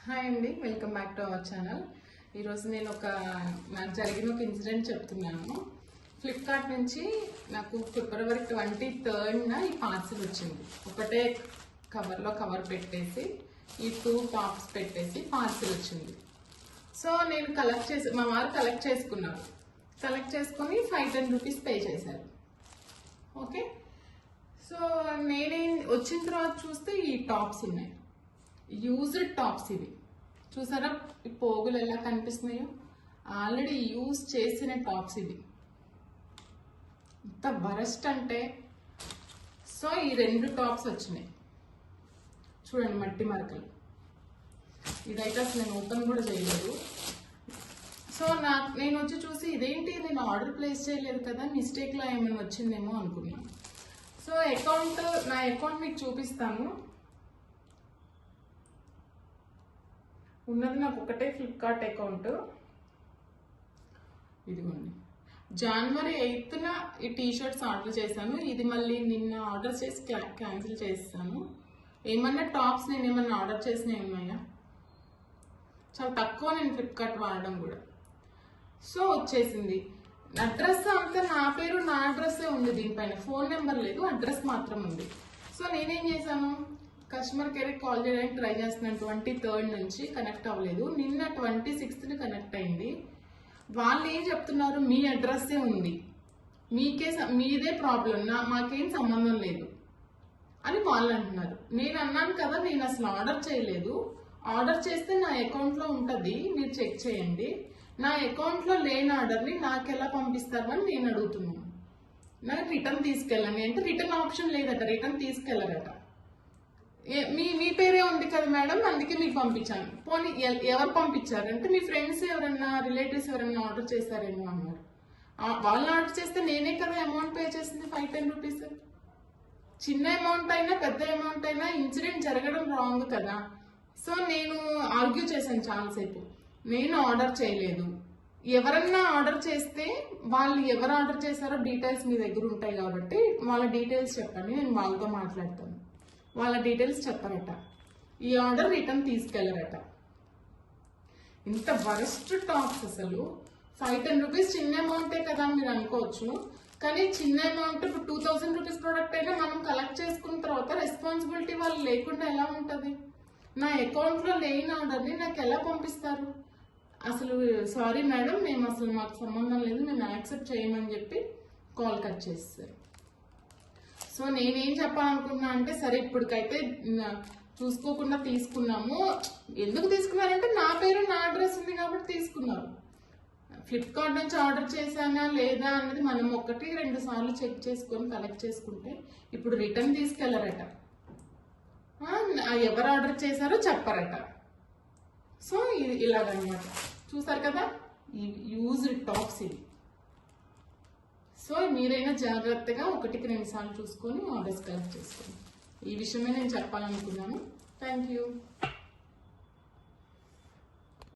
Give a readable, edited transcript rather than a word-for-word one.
Hi అండి, welcome back to our channel. ఈరోజు నేను నాకు జరిగిన ఒక ఇన్సిడెంట్ చెప్తున్నాను. ఫ్లిప్కార్ట్ నుంచి నాకు ఫిబ్రవరి 23న ఈ పార్సిల్ వచ్చింది. ఒకటే కవర్లో కవర్ పెట్టేసి ఈ 2 టాప్స్ పెట్టేసి పార్సిల్ వచ్చింది. సో నేను మా వారు కలెక్ట్ చేసుకున్నారు. కలెక్ట్ చేసుకుని 5-10 రూపీస్ పే చేశారు. ఓకే, సో నేనేం వచ్చిన తర్వాత చూస్తే ఈ టాప్స్ ఉన్నాయి. యూజ్డ్ టాప్స్ ఇవి. చూసారా ఈ పోగులు ఎలా కనిపిస్తున్నాయో? ఆల్రెడీ యూజ్ చేసిన టాప్స్ ఇవి. ఇంత వరస్ట్ అంటే, సో ఈ 2 టాప్స్ వచ్చినాయి చూడండి, మట్టి మరకలు. ఇదైతే అసలు నేను ఓపెన్ కూడా చేయలేదు. సో నేను వచ్చి చూసి ఇదేంటి, నేను ఆర్డర్ ప్లేస్ చేయలేదు కదా, మిస్టేక్లో ఏమైనా వచ్చిందేమో అనుకున్నాను. సో నా అకౌంట్ మీకు చూపిస్తాను. ఉన్నది నాకు ఒకటే ఫ్లిప్కార్ట్ అకౌంట్. ఇదిగోండి, జనవరి 8న ఈ టీషర్ట్స్ ఆర్డర్ చేశాను. ఇది మళ్ళీ నిన్న ఆర్డర్ చేసి క్యాన్సిల్ చేస్తాను. ఏమన్నా టాప్స్ నేను ఏమన్నా ఆర్డర్ చేసినవి ఉన్నాయా? చాలా తక్కువ నేను ఫ్లిప్కార్ట్ వాడడం కూడా. సో వచ్చేసింది. అడ్రస్ అంతా నా పేరు, నా అడ్రస్సే ఉంది. దీనిపైన ఫోన్ నెంబర్ లేదు, అడ్రస్ మాత్రం ఉంది. సో నేనేం చేశాను, కస్టమర్ కేర్కి కాల్ చేయడానికి ట్రై చేస్తున్నాను. 23rd నుంచి కనెక్ట్ అవ్వలేదు. నిన్న 26th కనెక్ట్ అయింది. వాళ్ళు ఏం చెప్తున్నారు, మీ అడ్రస్సే ఉంది, మీదే ప్రాబ్లం, మాకేం సంబంధం లేదు అని వాళ్ళు అంటున్నారు. నేను అన్నాను కదా, నేను అసలు ఆర్డర్ చేయలేదు. ఆర్డర్ చేస్తే నా అకౌంట్లో ఉంటుంది, మీరు చెక్ చేయండి. నా అకౌంట్లో లేని ఆర్డర్ని నాకు ఎలా పంపిస్తారు అని నేను అడుగుతున్నాను. నాకు రిటర్న్ తీసుకెళ్ళండి అంటే రిటర్న్ ఆప్షన్ లేదట, రిటర్న్ తీసుకెళ్ళరట. మీ పేరే ఉంది కదా మేడం, అందుకే మీకు పంపించాను. పోనీ ఎవరు పంపించారంటే మీ ఫ్రెండ్స్ ఎవరన్నా, రిలేటివ్స్ ఎవరన్నా ఆర్డర్ చేశారేమో అన్నారు. వాళ్ళు ఆర్డర్ చేస్తే నేనే కదా అమౌంట్ పే చేసింది, 5-10 రూపీస్. చిన్న అమౌంట్ అయినా పెద్ద అమౌంట్ అయినా ఇన్సిడెంట్ జరగడం రాంగ్ కదా. సో నేను ఆర్గ్యూ చేశాను చాలాసేపు. నేను ఆర్డర్ చేయలేదు. ఎవరన్నా ఆర్డర్ చేస్తే వాళ్ళు ఎవరు ఆర్డర్ చేశారో డీటెయిల్స్ మీ దగ్గర ఉంటాయి కాబట్టి వాళ్ళ డీటెయిల్స్ చెప్పండి, నేను వాళ్ళతో మాట్లాడతాను. వాళ్ళ డీటెయిల్స్ చెప్పరట. ఈ ఆర్డర్ రిటర్న్ తీసుకెళ్లరట. ఇంత వరస్ట్ టాప్స్ అసలు. 5-10 రూపీస్ చిన్న అమౌంటే కదా మీరు అనుకోవచ్చు, కానీ చిన్న అమౌంట్ 2000 రూపీస్ ప్రోడక్ట్ అయినా మనం కలెక్ట్ చేసుకున్న తర్వాత రెస్పాన్సిబిలిటీ వాళ్ళు లేకుండా ఎలా ఉంటుంది? నా అకౌంట్లో లేని ఆర్డర్ని నాకు ఎలా పంపిస్తారు? అసలు సారీ మేడం, మేము అసలు మాకు సంబంధం లేదు, మేము యాక్సెప్ట్ చేయమని చెప్పి కాల్ కట్ చేస్తారు. సో నేనేం చెప్పాలనుకున్నా అంటే, సరే ఇప్పటికైతే చూసుకోకుండా తీసుకున్నాము. ఎందుకు తీసుకున్నారంటే నా పేరు, నా అడ్రస్ ఉంది కాబట్టి తీసుకున్నారు. ఫ్లిప్కార్ట్ నుంచి ఆర్డర్ చేశానా లేదా అనేది మనం 1-2 సార్లు చెక్ చేసుకొని కలెక్ట్ చేసుకుంటే ఇప్పుడు రిటర్న్ తీసుకెళ్లరట. ఎవరు ఆర్డర్ చేశారో చెప్పరట. సో ఇది ఇలాగనమాట. చూసారు కదా, యూజ్డ్ టాప్స్ ఇవి. సో మీరైనా జాగ్రత్తగా 1-2 సార్లు చూసుకొని ఆర్డర్స్ కలెక్ట్ చేసుకోండి. ఈ విషయమే నేను చెప్పాలనుకున్నాను. Thank you.